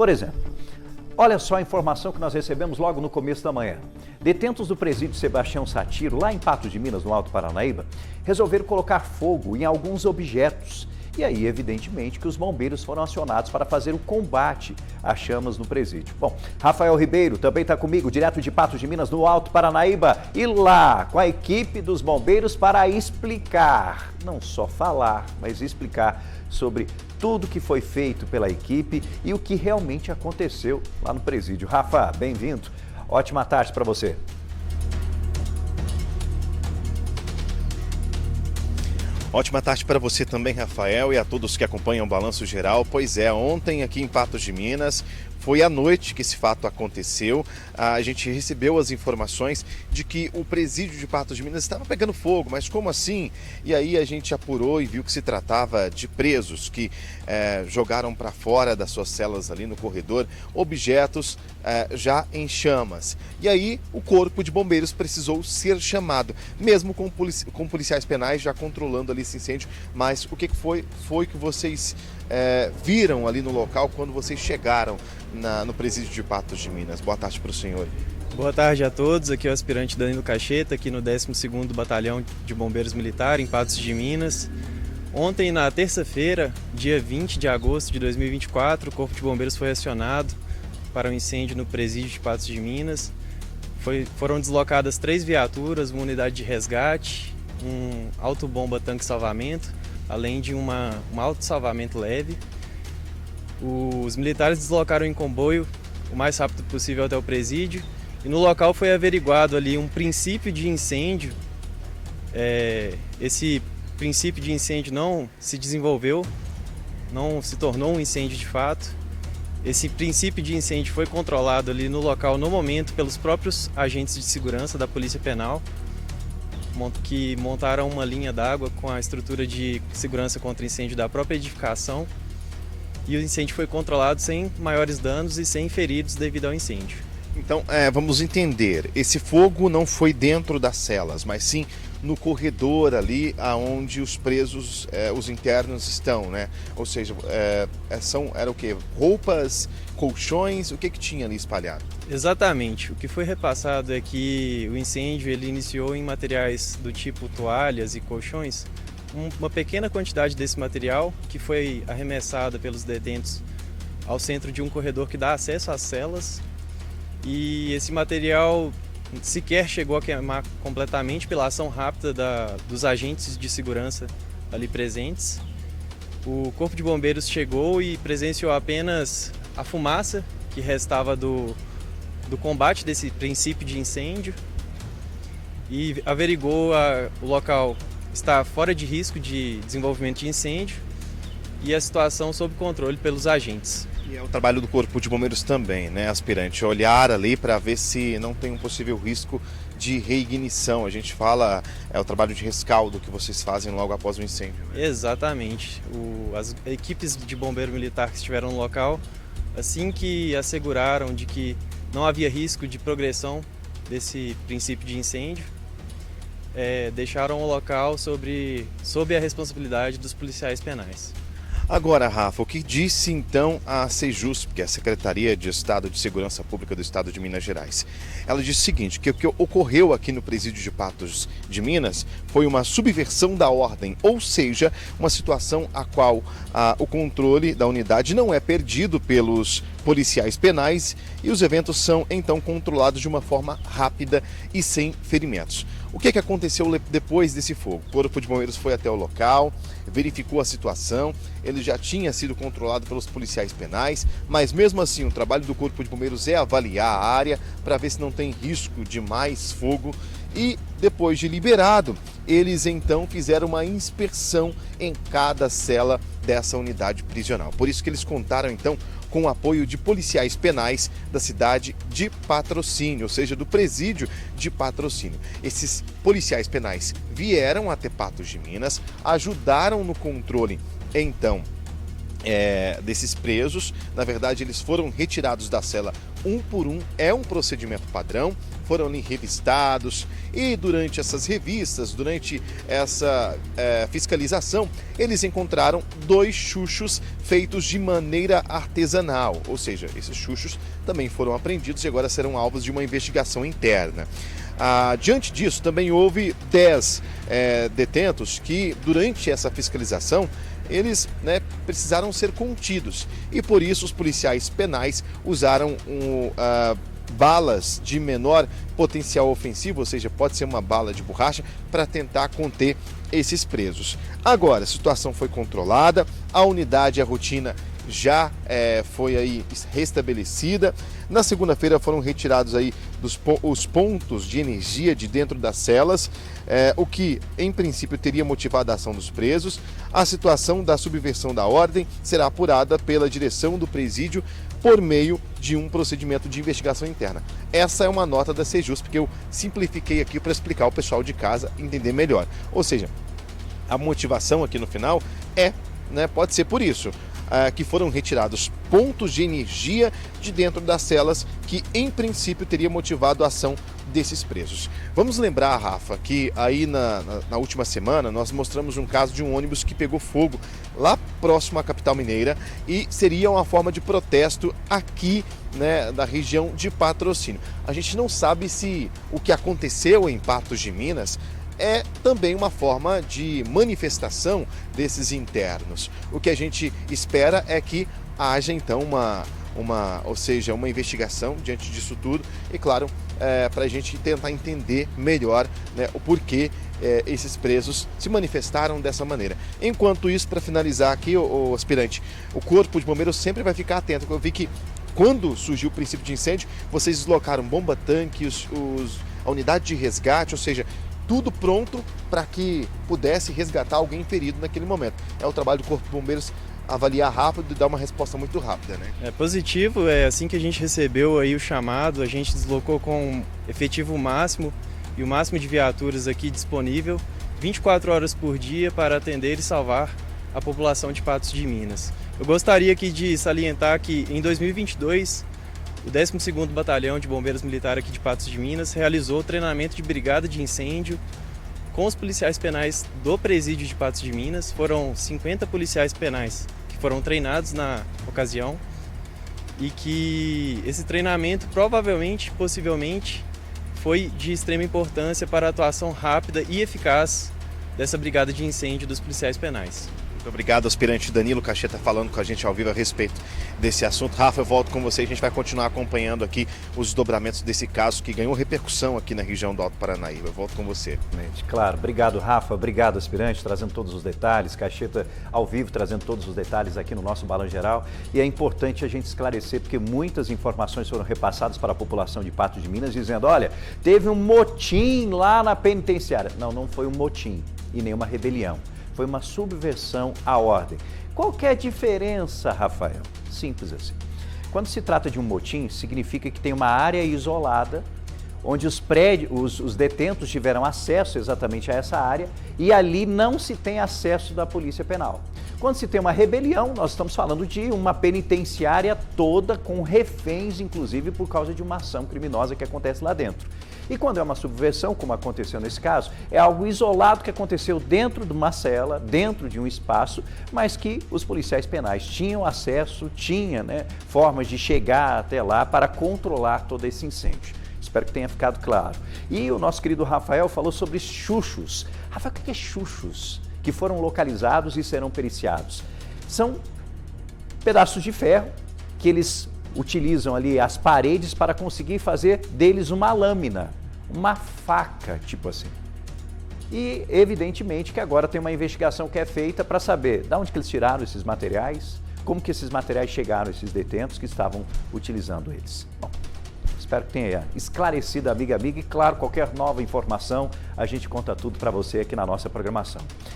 Por exemplo, olha só a informação que nós recebemos logo no começo da manhã. Detentos do presídio Sebastião Satiro, lá em Patos de Minas, no Alto Paranaíba, resolveram colocar fogo em alguns objetos. E aí, evidentemente, que os bombeiros foram acionados para fazer o combate às chamas no presídio. Bom, Rafael Ribeiro também está comigo, direto de Patos de Minas, no Alto Paranaíba, e lá com a equipe dos bombeiros para explicar, não só falar, mas explicar sobre tudo que foi feito pela equipe e o que realmente aconteceu lá no presídio. Rafa, bem-vindo. Ótima tarde para você. Ótima tarde para você também, Rafael, e a todos que acompanham o Balanço Geral. Pois é, ontem aqui em Patos de Minas, foi à noite que esse fato aconteceu. A gente recebeu as informações de que o presídio de Patos de Minas estava pegando fogo, mas como assim? E aí a gente apurou e viu que se tratava de presos que jogaram para fora das suas celas ali no corredor objetos já em chamas. E aí o corpo de bombeiros precisou ser chamado, mesmo com policiais penais já controlando ali esse incêndio. Mas o que foi que vocês viram ali no local quando vocês chegaram no presídio de Patos de Minas? Boa tarde para o senhor. Boa tarde a todos, aqui é o aspirante Danilo Cacheta, aqui no 12º Batalhão de Bombeiros Militar, em Patos de Minas. Ontem, na terça-feira, dia 20 de agosto de 2024, o Corpo de Bombeiros foi acionado para um incêndio no presídio de Patos de Minas. Foram deslocadas 3 viaturas, uma unidade de resgate, um autobomba tanque salvamento, além de um auto-salvamento leve. Os militares deslocaram em comboio o mais rápido possível até o presídio e no local foi averiguado ali um princípio de incêndio. Esse princípio de incêndio não se desenvolveu, não se tornou um incêndio de fato. Esse princípio de incêndio foi controlado ali no local no momento pelos próprios agentes de segurança da Polícia Penal, que montaram uma linha d'água com a estrutura de segurança contra incêndio da própria edificação. E o incêndio foi controlado sem maiores danos e sem feridos devido ao incêndio. Então, vamos entender, esse fogo não foi dentro das celas, mas sim no corredor ali onde os presos, os internos estão, né? Ou seja, era o quê? Roupas, colchões, o que tinha ali espalhado? Exatamente, o que foi repassado é que o incêndio ele iniciou em materiais do tipo toalhas e colchões. Uma pequena quantidade desse material que foi arremessada pelos detentos ao centro de um corredor que dá acesso às celas, e esse material sequer chegou a queimar completamente pela ação rápida dos agentes de segurança ali presentes. O Corpo de Bombeiros chegou e presenciou apenas a fumaça que restava do combate desse princípio de incêndio e averigou o local está fora de risco de desenvolvimento de incêndio e a situação sob controle pelos agentes. E é o trabalho do Corpo de Bombeiros também, né, aspirante? Olhar ali para ver se não tem um possível risco de reignição. A gente fala, é o trabalho de rescaldo que vocês fazem logo após o incêndio, né? Exatamente. As equipes de bombeiro militar que estiveram no local, assim que asseguraram de que não havia risco de progressão desse princípio de incêndio, deixaram o local sob a responsabilidade dos policiais penais. Agora, Rafa, o que disse então a Sejusp, que é a Secretaria de Estado de Segurança Pública do Estado de Minas Gerais? Ela disse o seguinte, que o que ocorreu aqui no presídio de Patos de Minas foi uma subversão da ordem, ou seja, uma situação a qual o controle da unidade não é perdido pelos policiais penais e os eventos são então controlados de uma forma rápida e sem ferimentos. O que aconteceu depois desse fogo? O Corpo de Bombeiros foi até o local, verificou a situação, ele já tinha sido controlado pelos policiais penais, mas mesmo assim o trabalho do Corpo de Bombeiros é avaliar a área para ver se não tem risco de mais fogo e depois de liberado, eles então fizeram uma inspeção em cada cela dessa unidade prisional. Por isso que eles contaram então com o apoio de policiais penais da cidade de Patrocínio, ou seja, do presídio de Patrocínio. Esses policiais penais vieram até Patos de Minas, ajudaram no controle, então, desses presos. Na verdade, eles foram retirados da cela um por um, é um procedimento padrão, foram ali revistados e durante essas revistas, durante essa fiscalização, eles encontraram 2 chuchos feitos de maneira artesanal, ou seja, esses chuchos também foram apreendidos e agora serão alvos de uma investigação interna. Diante disso, também houve 10 detentos que, durante essa fiscalização, eles precisaram ser contidos e por isso os policiais penais usaram balas de menor potencial ofensivo, ou seja, pode ser uma bala de borracha, para tentar conter esses presos. Agora, a situação foi controlada, a unidade, a rotina já foi aí restabelecida. Na segunda-feira foram retirados aí os pontos de energia de dentro das celas, o que em princípio teria motivado a ação dos presos. A situação da subversão da ordem será apurada pela direção do presídio por meio de um procedimento de investigação interna. Essa é uma nota da Sejusp que eu simplifiquei aqui para explicar ao pessoal de casa entender melhor. Ou seja, a motivação aqui no final pode ser por isso, que foram retirados pontos de energia de dentro das celas que em princípio teria motivado a ação desses presos. Vamos lembrar, Rafa, que aí na última semana nós mostramos um caso de um ônibus que pegou fogo lá próximo à capital mineira e seria uma forma de protesto aqui da região de Patrocínio. A gente não sabe se o que aconteceu em Patos de Minas é também uma forma de manifestação desses internos. O que a gente espera é que haja então uma investigação diante disso tudo e, claro, para a gente tentar entender melhor o porquê esses presos se manifestaram dessa maneira. Enquanto isso, para finalizar aqui, o aspirante, o Corpo de Bombeiros sempre vai ficar atento. Eu vi que quando surgiu o princípio de incêndio, vocês deslocaram bomba-tanque, a unidade de resgate, ou seja, tudo pronto para que pudesse resgatar alguém ferido naquele momento. É o trabalho do Corpo de Bombeiros avaliar rápido e dar uma resposta muito rápida, né? É positivo, assim que a gente recebeu aí o chamado, a gente deslocou com efetivo máximo e o máximo de viaturas aqui disponível, 24 horas por dia para atender e salvar a população de Patos de Minas. Eu gostaria aqui de salientar que em 2022, o 12º Batalhão de Bombeiros Militar aqui de Patos de Minas realizou treinamento de brigada de incêndio com os policiais penais do presídio de Patos de Minas. Foram 50 policiais penais que foram treinados na ocasião e que esse treinamento possivelmente, foi de extrema importância para a atuação rápida e eficaz dessa brigada de incêndio dos policiais penais. Muito obrigado, aspirante Danilo Cacheta, falando com a gente ao vivo a respeito desse assunto. Rafa, eu volto com você e a gente vai continuar acompanhando aqui os desdobramentos desse caso que ganhou repercussão aqui na região do Alto Paranaíba. Eu volto com você. Claro, obrigado, Rafa, obrigado, aspirante, trazendo todos os detalhes, Cacheta ao vivo trazendo todos os detalhes aqui no nosso Balanço Geral. E é importante a gente esclarecer, porque muitas informações foram repassadas para a população de Patos de Minas, dizendo, olha, teve um motim lá na penitenciária. Não foi um motim e nem uma rebelião. Foi uma subversão à ordem. Qual que é a diferença, Rafael? Simples assim. Quando se trata de um motim, significa que tem uma área isolada, onde os detentos tiveram acesso exatamente a essa área e ali não se tem acesso da Polícia Penal. Quando se tem uma rebelião, nós estamos falando de uma penitenciária toda com reféns, inclusive por causa de uma ação criminosa que acontece lá dentro. E quando é uma subversão, como aconteceu nesse caso, é algo isolado que aconteceu dentro de uma cela, dentro de um espaço, mas que os policiais penais tinham acesso, formas de chegar até lá para controlar todo esse incêndio. Espero que tenha ficado claro. E o nosso querido Rafael falou sobre chuchos. Rafael, o que é chuchos? Que foram localizados e serão periciados. São pedaços de ferro que eles utilizam ali as paredes para conseguir fazer deles uma lâmina, uma faca, tipo assim. E evidentemente que agora tem uma investigação que é feita para saber de onde que eles tiraram esses materiais, como que esses materiais chegaram a esses detentos que estavam utilizando eles. Bom, espero que tenha esclarecido, amiga, e claro, qualquer nova informação, a gente conta tudo para você aqui na nossa programação.